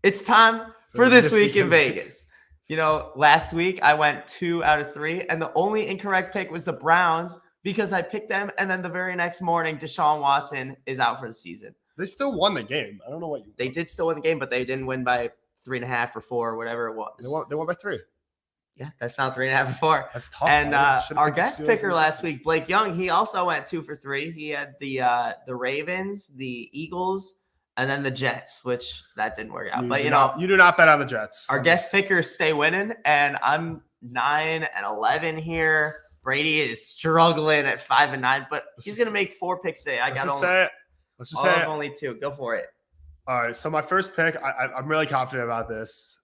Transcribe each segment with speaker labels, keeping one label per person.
Speaker 1: It's time for This Week in Vegas. Last week I went 2 out of 3, and the only incorrect pick was the Browns because I picked them, and then the very next morning, Deshaun Watson is out for the season.
Speaker 2: They still won the game. I don't know what you.
Speaker 1: They did still win the game, but they didn't win by 3.5 or 4 or whatever it was.
Speaker 2: They won by 3.
Speaker 1: Yeah, that's not 3.5 or 4.
Speaker 2: That's tough.
Speaker 1: And our guest picker last week, Blake Young, he also went 2 for 3. He had the Ravens, the Eagles, and then the Jets, which that didn't work out. But
Speaker 2: you do not bet on the Jets.
Speaker 1: Our guest pickers stay winning, and I'm 9 and 11 here. Brady is struggling at 5 and 9, but he's gonna make 4 picks today.
Speaker 2: Let's just say it.
Speaker 1: Only 2. Go for it.
Speaker 2: All right. So my first pick, I'm really confident about this.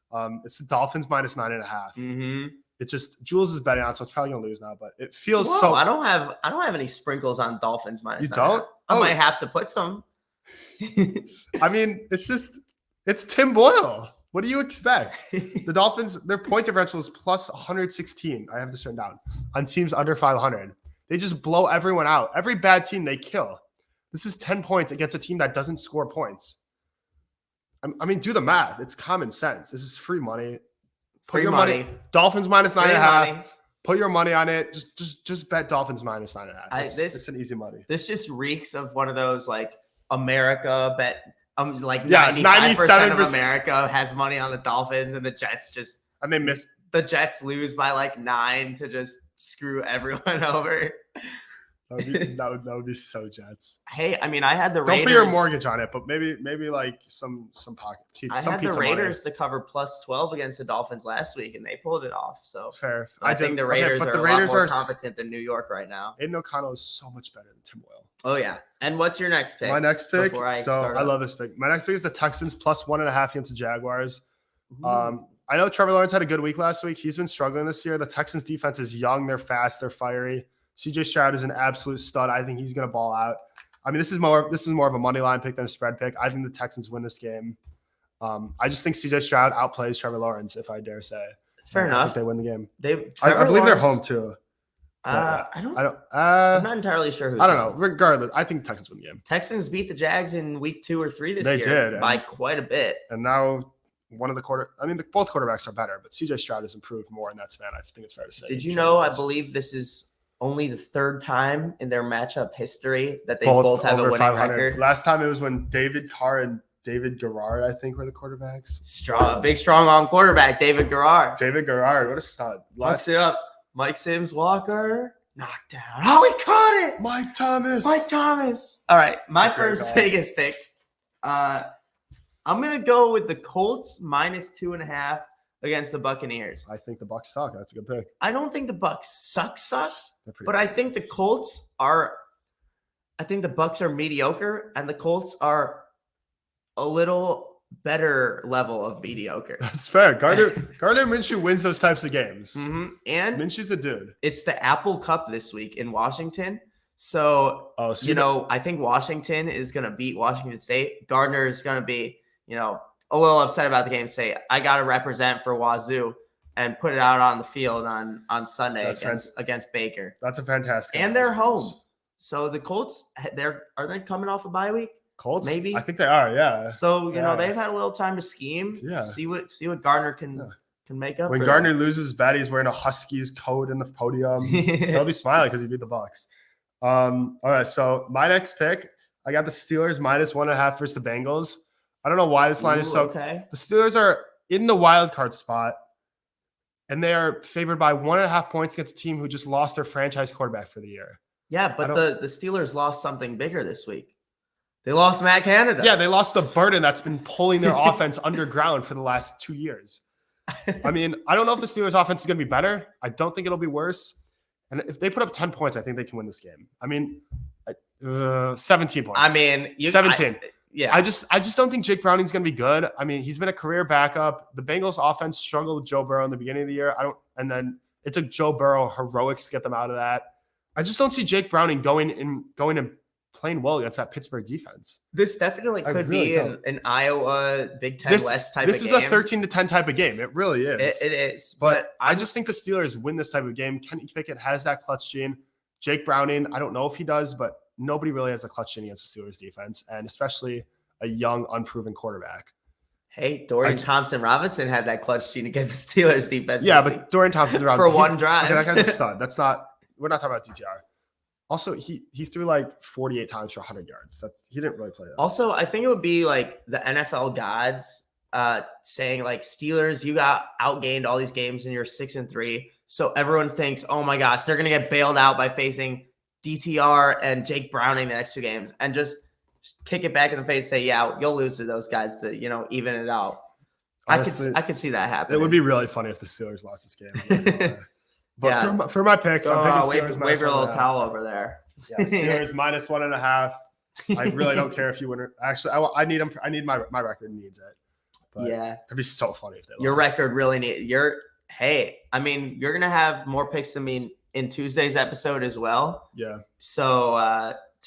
Speaker 2: It's the Dolphins -9.5.
Speaker 1: Mm-hmm.
Speaker 2: It just Jules is betting on, so it's probably gonna lose now. But it feels
Speaker 1: I don't have any sprinkles on Dolphins -9.5.
Speaker 2: You don't?
Speaker 1: I might have to put some.
Speaker 2: I mean, it's Tim Boyle. What do you expect? The Dolphins, their point differential is plus 116. I have this written down on teams under 500. They just blow everyone out. Every bad team they kill. This is 10 points against a team that doesn't score points. I mean, do the math. It's common sense. This is free money. Put your money. Dolphins -9.5. Put your money on it. Just bet Dolphins -9.5. It's an easy money.
Speaker 1: This just reeks of one of those like America bet. 95% of America has money on the Dolphins, and the Jets
Speaker 2: and they miss.
Speaker 1: The Jets lose by 9 to just screw everyone over.
Speaker 2: That would be so Jets.
Speaker 1: Hey, I mean, I had the Raiders.
Speaker 2: Don't put your mortgage on it, but maybe some pocket.
Speaker 1: I had the Raiders to cover plus 12 against the Dolphins last week, and they pulled it off. So
Speaker 2: fair.
Speaker 1: I think the Raiders are a lot more competent than New York right now.
Speaker 2: Aiden O'Connell is so much better than Tim Boyle.
Speaker 1: Oh yeah. And what's your next pick?
Speaker 2: My next pick. I love this pick. My next pick is the Texans plus 1.5 against the Jaguars. I know Trevor Lawrence had a good week last week. He's been struggling this year. The Texans defense is young. They're fast. They're fiery. CJ Stroud is an absolute stud. I think he's going to ball out. I mean, this is more of a money line pick than a spread pick. I think the Texans win this game. I just think CJ Stroud outplays Trevor Lawrence, if I dare say.
Speaker 1: It's fair enough.
Speaker 2: I think they win the game.
Speaker 1: I
Speaker 2: believe they're home too.
Speaker 1: I'm not entirely sure who's
Speaker 2: I don't know. Regardless, I think Texans win the game.
Speaker 1: Texans beat the Jags in week 2 or 3 this
Speaker 2: year. They did.
Speaker 1: By quite a bit.
Speaker 2: And now both quarterbacks are better, but CJ Stroud has improved more in that span. I think it's fair to say.
Speaker 1: Did you know? I believe this is only the 3rd time in their matchup history that they both have a winning record.
Speaker 2: Last time it was when David Carr and David Garrard, I think, were the quarterbacks.
Speaker 1: Strong arm quarterback, David Garrard.
Speaker 2: What a stud.
Speaker 1: Looks it up. Mike Sims Walker, knocked down. Oh, he caught it.
Speaker 2: Mike Thomas.
Speaker 1: All right, my first biggest pick. I'm going to go with the Colts -2.5 against the Buccaneers.
Speaker 2: I think the Bucs suck. That's a good pick.
Speaker 1: I don't think the Bucs suck, but I think the Colts are – I think the Bucs are mediocre, and the Colts are a little better level of mediocre.
Speaker 2: That's fair. Gardner Minshew wins those types of games.
Speaker 1: Mm-hmm. And
Speaker 2: Minshew's a dude.
Speaker 1: It's the Apple Cup this week in Washington. So I think Washington is going to beat Washington State. Gardner is going to be, a little upset about the game. Say, I got to represent for Wazoo and put it out on the field on Sunday against Baker.
Speaker 2: That's a fantastic.
Speaker 1: And they're home. So the Colts, are they coming off a bye week?
Speaker 2: Colts?
Speaker 1: Maybe.
Speaker 2: I think they are, yeah.
Speaker 1: So, they've had a little time to scheme. Yeah. See what Gardner can make up.
Speaker 2: When Gardner loses bet, he's wearing a Huskies coat in the podium. He'll be smiling because he beat the Bucs. All right, so my next pick, I got the Steelers -1.5 versus the Bengals. I don't know why this line is so
Speaker 1: okay.
Speaker 2: The Steelers are in the wild card spot, and they are favored by 1.5 points against a team who just lost their franchise quarterback for the year.
Speaker 1: Yeah, but the Steelers lost something bigger this week. They lost Matt Canada.
Speaker 2: Yeah, they lost the burden that's been pulling their offense underground for the last 2 years. I mean, I don't know if the Steelers' offense is going to be better. I don't think it'll be worse. And if they put up 10 points, I think they can win this game. I mean, 17 points.
Speaker 1: I mean,
Speaker 2: 17. I just don't think Jake Browning's going to be good. I mean, he's been a career backup. The Bengals' offense struggled with Joe Burrow in the beginning of the year. And then it took Joe Burrow heroics to get them out of that. I just don't see Jake Browning going and playing well against that Pittsburgh defense.
Speaker 1: This definitely could be an Iowa Big Ten West type of game.
Speaker 2: This is a 13-10 type of game. It really is.
Speaker 1: It is.
Speaker 2: But I just think the Steelers win this type of game. Kenny Pickett has that clutch gene. Jake Browning, I don't know if he does, but nobody really has a clutch gene against the Steelers defense, and especially a young, unproven quarterback.
Speaker 1: Hey, Dorian Thompson-Robinson had that clutch gene against the Steelers defense.
Speaker 2: Yeah, but Dorian Thompson-Robinson
Speaker 1: for one drive.
Speaker 2: Okay, that guy's a stud. We're not talking about DTR. Also, he threw like 48 times for 100 yards. He didn't really play that.
Speaker 1: Also, I think it would be like the NFL gods saying like, Steelers, you got outgained all these games and you're 6-3. So everyone thinks, oh my gosh, they're gonna get bailed out by facing DTR and Jake Browning the next 2 games, and just kick it back in the face, say, yeah, you'll lose to those guys to, even it out. Honestly, I could see that happen.
Speaker 2: It would be really funny if the Steelers lost this game. But
Speaker 1: yeah.
Speaker 2: for my picks, I'm picking Steelers
Speaker 1: wave your little towel over there.
Speaker 2: Yeah, Steelers -1.5. I really don't care if you win. Actually, I need them. I need my record needs it. But
Speaker 1: yeah,
Speaker 2: it'd be so funny if they lost.
Speaker 1: Your record really Hey, I mean, you're gonna have more picks than me in Tuesday's episode as well.
Speaker 2: Yeah.
Speaker 1: So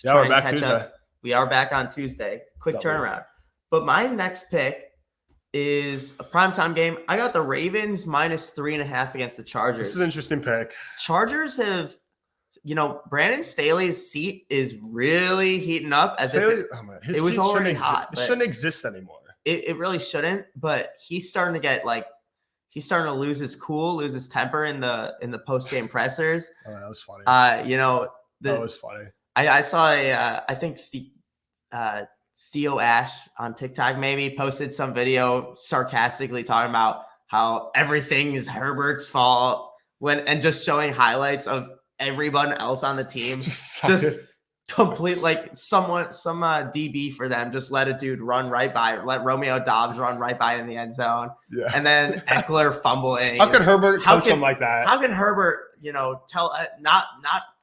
Speaker 2: we're back Tuesday.
Speaker 1: We are back on Tuesday. Quick turnaround. But my next pick is a primetime game. I got the Ravens -3.5 against the Chargers.
Speaker 2: This is an interesting pick.
Speaker 1: Chargers have, Brandon Staley's seat is really heating up as if it was already hot.
Speaker 2: It shouldn't exist anymore.
Speaker 1: It really shouldn't, but he's starting to lose his cool, lose his temper in the post-game pressers.
Speaker 2: Oh, that was funny.
Speaker 1: That
Speaker 2: was funny.
Speaker 1: I saw I think Theo Ash on TikTok maybe posted some video sarcastically talking about how everything is Herbert's fault and just showing highlights of everyone else on the team. just complete, like some DB for them just let a dude run right by, let Romeo Doubs run right by in the end zone.
Speaker 2: Yeah.
Speaker 1: And then Eckler fumbling.
Speaker 2: How could Herbert coach him like that?
Speaker 1: How can Herbert, tell not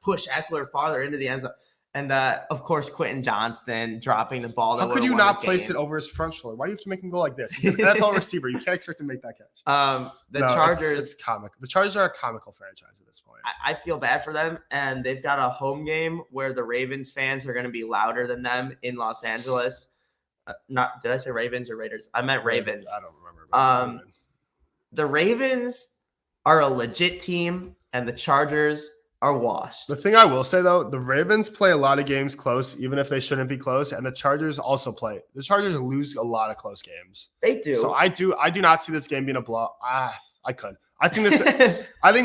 Speaker 1: push Eckler farther into the end zone? And of course, Quentin Johnston dropping the ball.
Speaker 2: How could you not place it over his front shoulder? Why do you have to make him go like this? He's an NFL receiver. You can't expect him to make that catch.
Speaker 1: Chargers,
Speaker 2: it's comic. The Chargers are a comical franchise at this point.
Speaker 1: I feel bad for them, and they've got a home game where the Ravens fans are going to be louder than them in Los Angeles. Did I say Ravens or Raiders? I meant Ravens.
Speaker 2: I don't remember.
Speaker 1: The Ravens are a legit team, and the Chargers are washed.
Speaker 2: The thing I will say, though, the Ravens play a lot of games close, even if they shouldn't be close, and the Chargers also play. The Chargers lose a lot of close games.
Speaker 1: They do.
Speaker 2: So I do not see this game being a blowout. I could. I think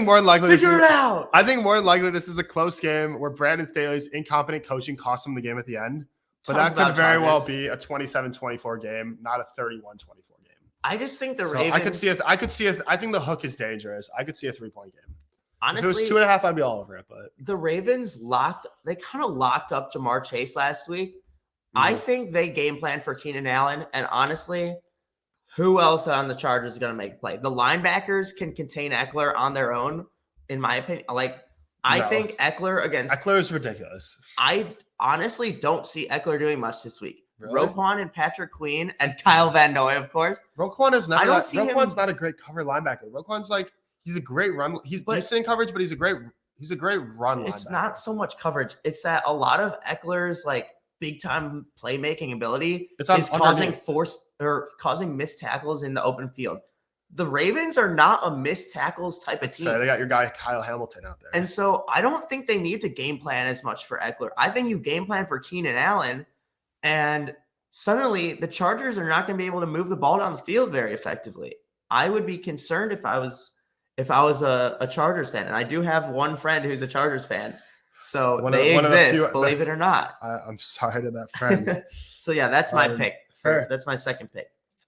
Speaker 2: more than likely
Speaker 1: figure it out.
Speaker 2: I think more than likely this is a close game where Brandon Staley's incompetent coaching cost him the game at the end. But that could very well be a 27-24 game, not a 31-24 game.
Speaker 1: I just think the Ravens.
Speaker 2: I could see it. I think the hook is dangerous. I could see a 3-point game.
Speaker 1: Honestly,
Speaker 2: if it was 2.5, I'd be all over it. But
Speaker 1: the Ravens kind of locked up Jamar Chase last week. Mm-hmm. I think they game plan for Keenan Allen. And honestly, who else on the Chargers is going to make a play? The linebackers can contain Eckler on their own, in my opinion. I think Eckler
Speaker 2: is ridiculous.
Speaker 1: I honestly don't see Eckler doing much this week.
Speaker 2: Really?
Speaker 1: Roquan and Patrick Queen and Kyle Van Noy, of course.
Speaker 2: Roquan's not a great cover linebacker. Roquan's he's a great run. He's decent in coverage, but he's a great run linebacker.
Speaker 1: It's not so much coverage. It's that a lot of Eckler's big time playmaking ability is causing missed tackles in the open field. The Ravens are not a missed tackles type of team.
Speaker 2: So they got your guy Kyle Hamilton out there.
Speaker 1: And so I don't think they need to game plan as much for Eckler. I think you game plan for Keenan Allen, and suddenly the Chargers are not going to be able to move the ball down the field very effectively. I would be concerned if I was a Chargers fan, and I do have one friend who's a Chargers fan. So they exist, believe it or not.
Speaker 2: I'm sorry to that friend.
Speaker 1: So yeah, that's my pick. That's my second pick.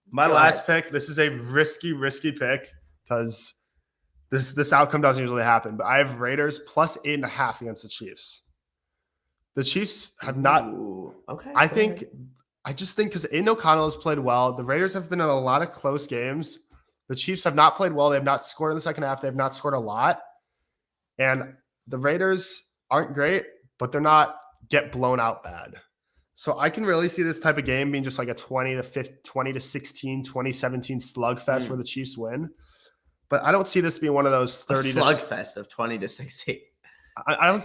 Speaker 2: My last pick. This is a risky pick because this outcome doesn't usually happen. But I have Raiders plus 8.5 against the Chiefs. The Chiefs have not.
Speaker 1: Okay.
Speaker 2: I just think because Aiden O'Connell has played well. The Raiders have been in a lot of close games. The Chiefs have not played well. They have not scored in the second half. They have not scored a lot. And the Raiders aren't great, but they're not get blown out bad. So I can really see this type of game being just like a 20-16, 2017 slugfest where the Chiefs win. But I don't see this being one of those 30
Speaker 1: slugfest of 20-16.
Speaker 2: I don't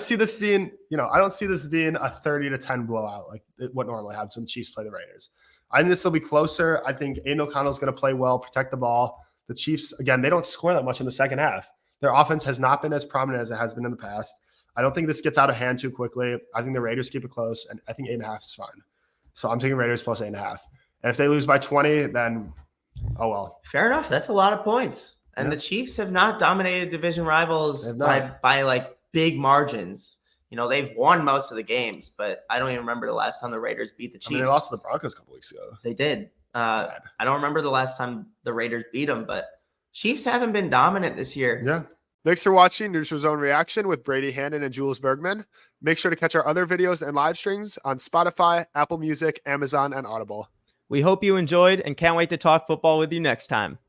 Speaker 2: see this being, I don't see this being a 30-10 blowout like what normally happens when the Chiefs play the Raiders. I think this will be closer. I think Aiden O'Connell is going to play well, protect the ball. The Chiefs, again, they don't score that much in the second half. Their offense has not been as prominent as it has been in the past. I don't think this gets out of hand too quickly. I think the Raiders keep it close, and I think 8.5 is fine. So I'm taking Raiders plus 8.5. And if they lose by 20, then oh well.
Speaker 1: Fair enough. That's a lot of points. And the Chiefs have not dominated division rivals by like big margins. You know, they've won most of the games, but I don't even remember the last time the Raiders beat the Chiefs.
Speaker 2: I mean, they lost to the Broncos a couple weeks ago.
Speaker 1: They did. I don't remember the last time the Raiders beat them, but Chiefs haven't been dominant this year.
Speaker 2: Yeah. Thanks for watching Neutral Zone Reaction with Brady Hannon and Jules Bergman. Make sure to catch our other videos and live streams on Spotify, Apple Music, Amazon, and Audible.
Speaker 3: We hope you enjoyed and can't wait to talk football with you next time.